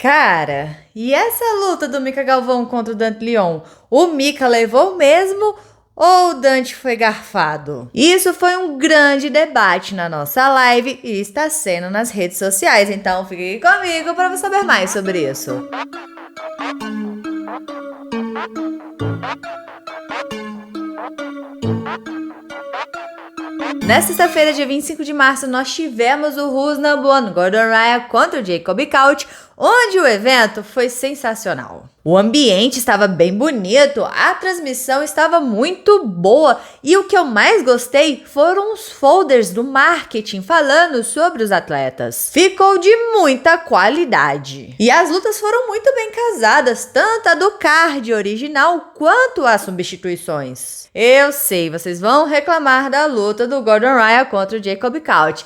Cara, e essa luta do Mika Galvão contra o Dante Leon? O Mika levou mesmo ou o Dante foi garfado? Isso foi um grande debate na nossa live e está sendo nas redes sociais, então fique comigo para saber mais sobre isso. Nesta sexta-feira, dia 25 de março, nós tivemos o Who's Number One Gordon Ryan contra o Jacob Couch, onde o evento foi sensacional. O ambiente estava bem bonito, a transmissão estava muito boa e o que eu mais gostei foram os folders do marketing falando sobre os atletas. Ficou de muita qualidade. E as lutas foram muito bem casadas, tanto a do card original quanto as substituições. Eu sei, vocês vão reclamar da luta do Gordon Ryan contra o Jacob Couch.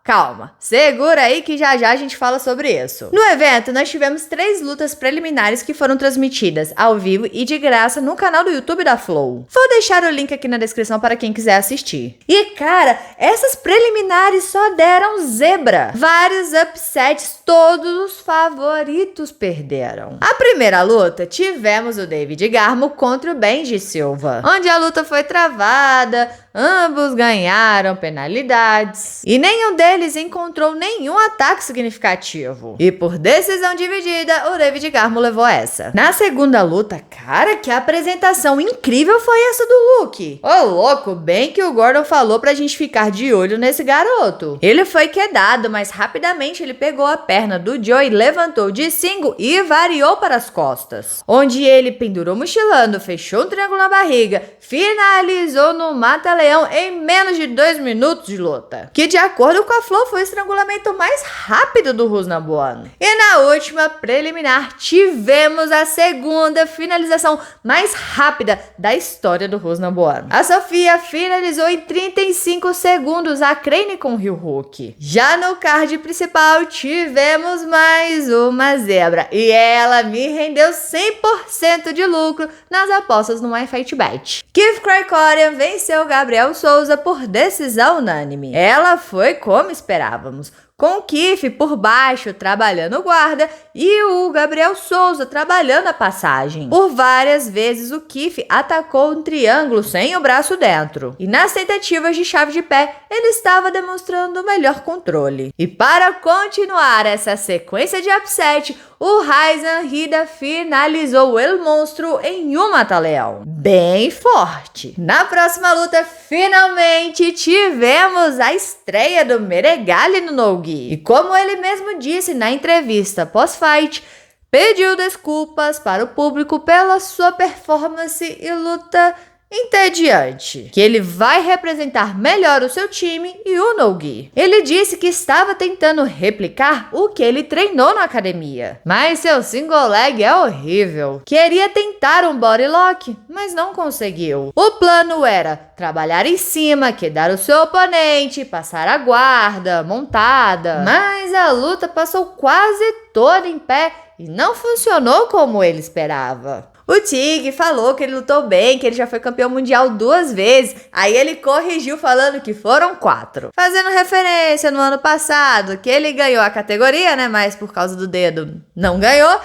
Calma, segura aí que já a gente fala sobre isso. No evento, nós tivemos 3 lutas preliminares que foram transmitidas ao vivo e de graça no canal do YouTube da Flow. Vou deixar o link aqui na descrição para quem quiser assistir. E cara, essas preliminares só deram zebra. Vários upsets, todos os favoritos perderam. A primeira luta, tivemos o David Garmo contra o Benji Silva, onde a luta foi travada, ambos ganharam penalidades e nenhum deles encontrou nenhum ataque significativo. E por decisão dividida, o David Garmo levou essa. Na segunda luta, cara, que apresentação incrível foi essa do Luke. Ô louco, bem que o Gordon falou pra gente ficar de olho nesse garoto. Ele foi quedado, mas rapidamente ele pegou a perna do Joey, levantou de single e variou para as costas, onde ele pendurou mochilando, fechou um triângulo na barriga, finalizou no mata-leão em menos de 2 minutos de luta, que de acordo com a Flow foi o estrangulamento mais rápido do Who's Number One. E na última preliminar tivemos a segunda finalização mais rápida da história do Who's Number One. A Sofia finalizou em 35 segundos a Crane com o Heel Hook. Já no card principal tivemos mais uma zebra e ela me rendeu 100% de lucro nas apostas no MyFightBet. Keith Krikorian venceu Gabriel Souza por decisão unânime. Ela foi como esperávamos, com o Keith por baixo trabalhando o guarda e o Gabriel Souza trabalhando a passagem. Por várias vezes o Keith atacou um triângulo sem o braço dentro. E nas tentativas de chave de pé, ele estava demonstrando o melhor controle. E para continuar essa sequência de upset, o Ryzen Hida finalizou o El Monstro em um mata-leão. Bem forte. Na próxima luta, finalmente tivemos a estreia do Meregali no no-gi. E como ele mesmo disse na entrevista pós-fight, pediu desculpas para o público pela sua performance e luta entediante, que ele vai representar melhor o seu time e o no-gi. Ele disse que estava tentando replicar o que ele treinou na academia, mas seu single leg é horrível. Queria tentar um body lock, mas não conseguiu. O plano era trabalhar em cima, quedar o seu oponente, passar a guarda, montada, mas a luta passou quase toda em pé e não funcionou como ele esperava. O Tig falou que ele lutou bem, que ele já foi campeão mundial 2 vezes. Aí ele corrigiu falando que foram 4. Fazendo referência no ano passado, que ele ganhou a categoria, né? Mas por causa do dedo não ganhou.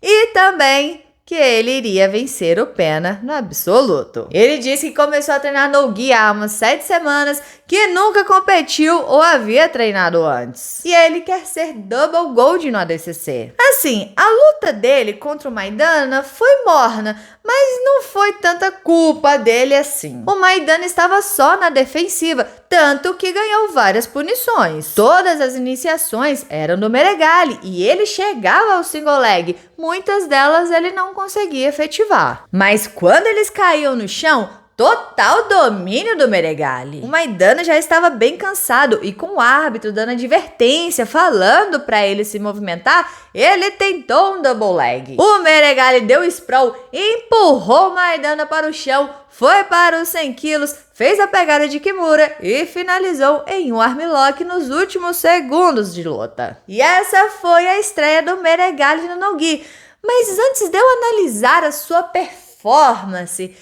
E também que ele iria vencer o Pena no absoluto. Ele disse que começou a treinar no-gi há umas 7 semanas, que nunca competiu ou havia treinado antes. E ele quer ser Double Gold no ADCC. Assim, a luta dele contra o Maidana foi morna, mas não foi tanta culpa dele assim. O Maidana estava só na defensiva, tanto que ganhou várias punições. Todas as iniciações eram do Meregali e ele chegava ao single leg. Muitas delas ele não conseguia efetivar. Mas quando eles caíam no chão, total domínio do Meregali. O Maidana já estava bem cansado e com o árbitro dando advertência, falando para ele se movimentar, ele tentou um double leg. O Meregali deu sprawl, empurrou o Maidana para o chão, foi para os 100 quilos, fez a pegada de Kimura e finalizou em um armlock nos últimos segundos de luta. E essa foi a estreia do Meregali no no-gi. Mas antes de eu analisar a sua performance,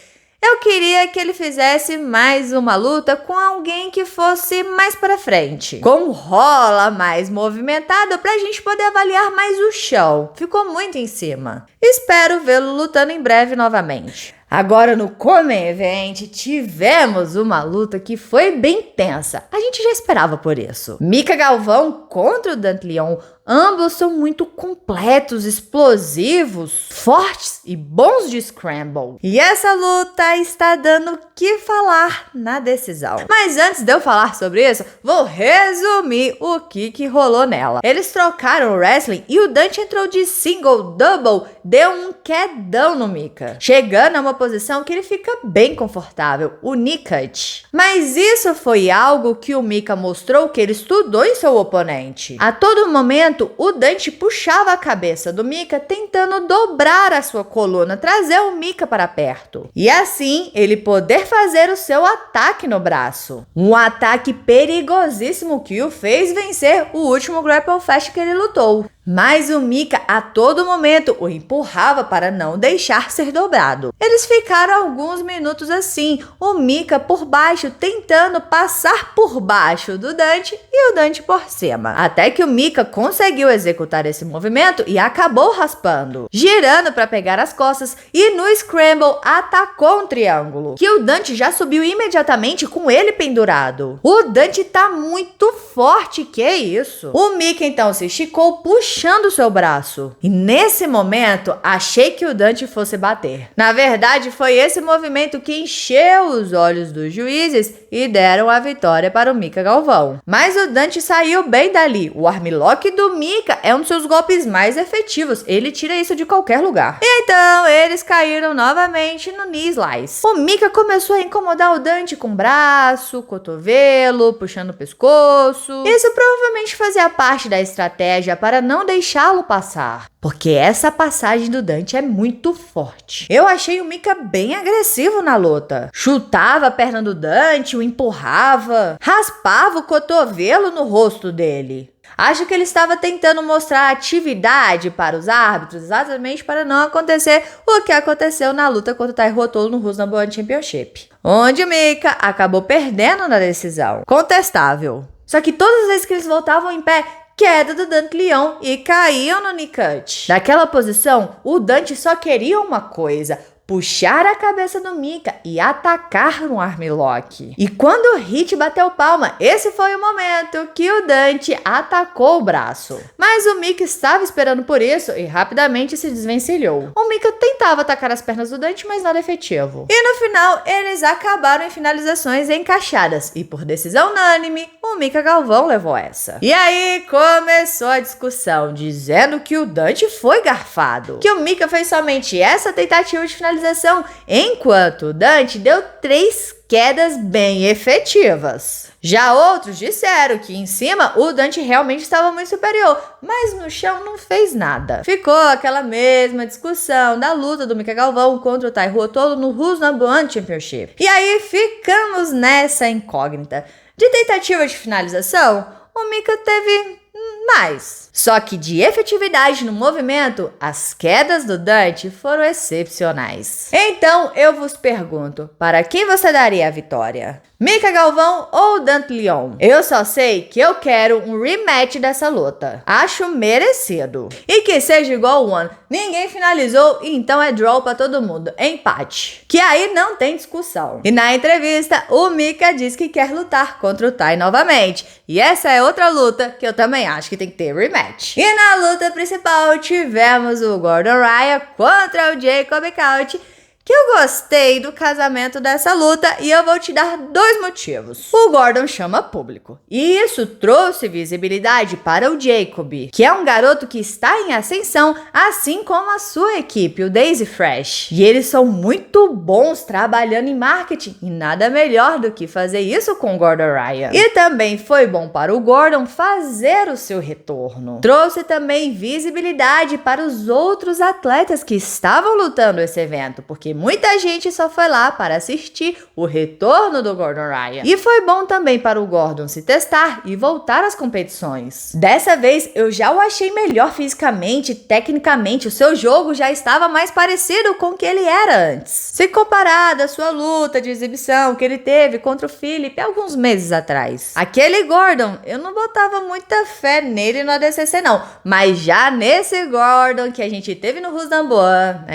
Eu queria que ele fizesse mais uma luta com alguém que fosse mais pra frente, com rola mais movimentada pra gente poder avaliar mais o chão. Ficou muito em cima. Espero vê-lo lutando em breve novamente. Agora no Come Event tivemos uma luta que foi bem tensa. A gente já esperava por isso. Mika Galvão contra o Dante Leon. Ambos são muito completos, explosivos, fortes e bons de scramble. E essa luta está dando o que falar na decisão. Mas antes de eu falar sobre isso, vou resumir o que rolou nela. Eles trocaram o wrestling e o Dante entrou de single double, deu um quedão no Mika, chegando a uma posição que ele fica bem confortável, o knee cut. Mas isso foi algo que o Mika mostrou que ele estudou em seu oponente. A todo momento, o Dante puxava a cabeça do Mika tentando dobrar a sua coluna, trazer o Mika para perto. E assim, ele poder fazer o seu ataque no braço. Um ataque perigosíssimo que o fez vencer o último Grapple Fest que ele lutou. Mas o Mika a todo momento o empurrava para não deixar ser dobrado. Eles ficaram alguns minutos assim, o Mika por baixo tentando passar por baixo do Dante e o Dante por cima. Até que o Mika conseguiu executar esse movimento e acabou raspando, girando para pegar as costas e no Scramble atacou um triângulo, que o Dante já subiu imediatamente com ele pendurado. O Dante tá muito forte, que é isso? O Mika então se esticou puxando seu braço. E nesse momento, achei que o Dante fosse bater. Na verdade, foi esse movimento que encheu os olhos dos juízes e deram a vitória para o Mika Galvão. Mas o Dante saiu bem dali. O armlock do Mika é um dos seus golpes mais efetivos. Ele tira isso de qualquer lugar. E então, eles caíram novamente no knee slice. O Mika começou a incomodar o Dante com o braço, cotovelo, puxando o pescoço. Isso provavelmente fazia parte da estratégia para não deixá-lo passar, porque essa passagem do Dante é muito forte. Eu achei o Mika bem agressivo na luta. Chutava a perna do Dante, o empurrava, raspava o cotovelo no rosto dele. Acho que ele estava tentando mostrar atividade para os árbitros, exatamente para não acontecer o que aconteceu na luta contra o Taiho Otolo no Rules Number One Championship, onde o Mika acabou perdendo na decisão. Contestável. Só que todas as vezes que eles voltavam em pé, queda do Dante Leon e caíam no knee cut. Naquela posição, o Dante só queria uma coisa: puxar a cabeça do Mika e atacar no armlock. E quando o Hit bateu palma, esse foi o momento que o Dante atacou o braço. Mas o Mika estava esperando por isso e rapidamente se desvencilhou. O Mika tentava atacar as pernas do Dante, mas nada efetivo. E no final, eles acabaram em finalizações encaixadas. E por decisão unânime, o Mika Galvão levou essa. E aí começou a discussão, dizendo que o Dante foi garfado, que o Mika fez somente essa tentativa de finalização, enquanto o Dante deu 3 quedas bem efetivas. Já outros disseram que em cima o Dante realmente estava muito superior, mas no chão não fez nada. Ficou aquela mesma discussão da luta do Mika Galvão contra o Taiho Otolo no Rules Number One Championship. E aí ficamos nessa incógnita. De tentativa de finalização, o Mika teve mais. Só que de efetividade no movimento, as quedas do Dante foram excepcionais. Então eu vos pergunto, para quem você daria a vitória? Mika Galvão ou Dante Leon? Eu só sei que eu quero um rematch dessa luta. Acho merecido. E que seja igual o One. Ninguém finalizou, então é draw pra todo mundo. Empate. Que aí não tem discussão. E na entrevista, o Mika diz que quer lutar contra o Tai novamente. E essa é outra luta que eu também acho que tem que ter rematch. E na luta principal, tivemos o Gordon Ryan contra o Jacob Couch, que eu gostei do casamento dessa luta e eu vou te dar 2 motivos. O Gordon chama público e isso trouxe visibilidade para o Jacob, que é um garoto que está em ascensão, assim como a sua equipe, o Daisy Fresh. E eles são muito bons trabalhando em marketing e nada melhor do que fazer isso com o Gordon Ryan. E também foi bom para o Gordon fazer o seu retorno. Trouxe também visibilidade para os outros atletas que estavam lutando esse evento, porque muita gente só foi lá para assistir o retorno do Gordon Ryan. E foi bom também para o Gordon se testar e voltar às competições. Dessa vez, eu já o achei melhor fisicamente, tecnicamente, o seu jogo já estava mais parecido com o que ele era antes. Se comparado à sua luta de exibição que ele teve contra o Philip alguns meses atrás. Aquele Gordon, eu não botava muita fé nele no ADCC não, mas já nesse Gordon que a gente teve no Who's Number One,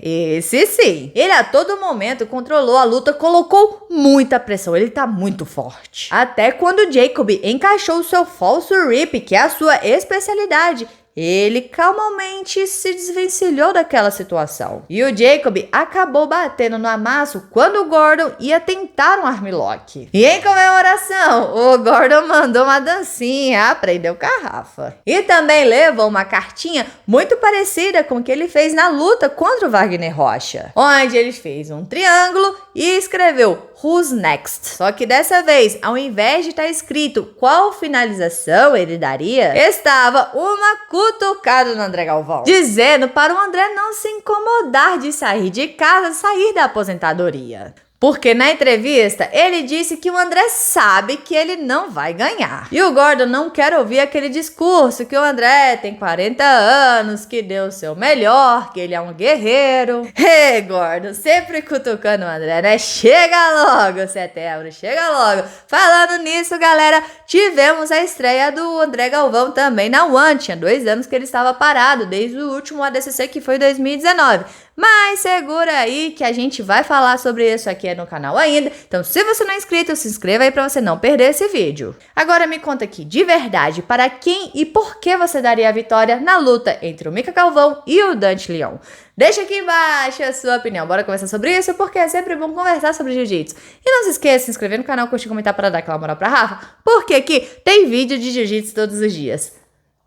esse sim. Ele a todo momento controlou a luta, colocou muita pressão, ele tá muito forte. Até quando Jacob encaixou o seu falso rip, que é a sua especialidade, ele calmamente se desvencilhou daquela situação. E o Jacob acabou batendo no amasso quando o Gordon ia tentar um armlock. E em comemoração, o Gordon mandou uma dancinha, aprendeu com a Rafa. E também levou uma cartinha muito parecida com o que ele fez na luta contra o Wagner Rocha, onde ele fez um triângulo e escreveu Who's Next? Só que dessa vez, ao invés de estar escrito qual finalização ele daria, estava uma cutucada no André Galvão, dizendo para o André não se incomodar de sair de casa, sair da aposentadoria. Porque na entrevista, ele disse que o André sabe que ele não vai ganhar. E o Gordon não quer ouvir aquele discurso que o André tem 40 anos, que deu o seu melhor, que ele é um guerreiro. Hey, Gordon, sempre cutucando o André, né? Chega logo, setembro, chega logo. Falando nisso, galera, tivemos a estreia do André Galvão também na One. Tinha 2 anos que ele estava parado, desde o último ADCC, que foi 2019. Mas segura aí que a gente vai falar sobre isso aqui no canal ainda. Então, se você não é inscrito, se inscreva aí pra você não perder esse vídeo. Agora me conta aqui, de verdade, para quem e por que você daria a vitória na luta entre o Mika Galvão e o Dante Leon? Deixa aqui embaixo a sua opinião. Bora conversar sobre isso, porque é sempre bom conversar sobre jiu-jitsu. E não se esqueça de se inscrever no canal, curtir e comentar para dar aquela moral pra Rafa, porque aqui tem vídeo de jiu-jitsu todos os dias.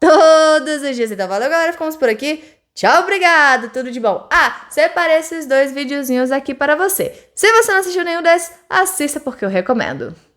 Todos os dias. Então, valeu, galera. Ficamos por aqui. Tchau, obrigado, tudo de bom. Separei esses 2 videozinhos aqui para você. Se você não assistiu nenhum desses, assista porque eu recomendo.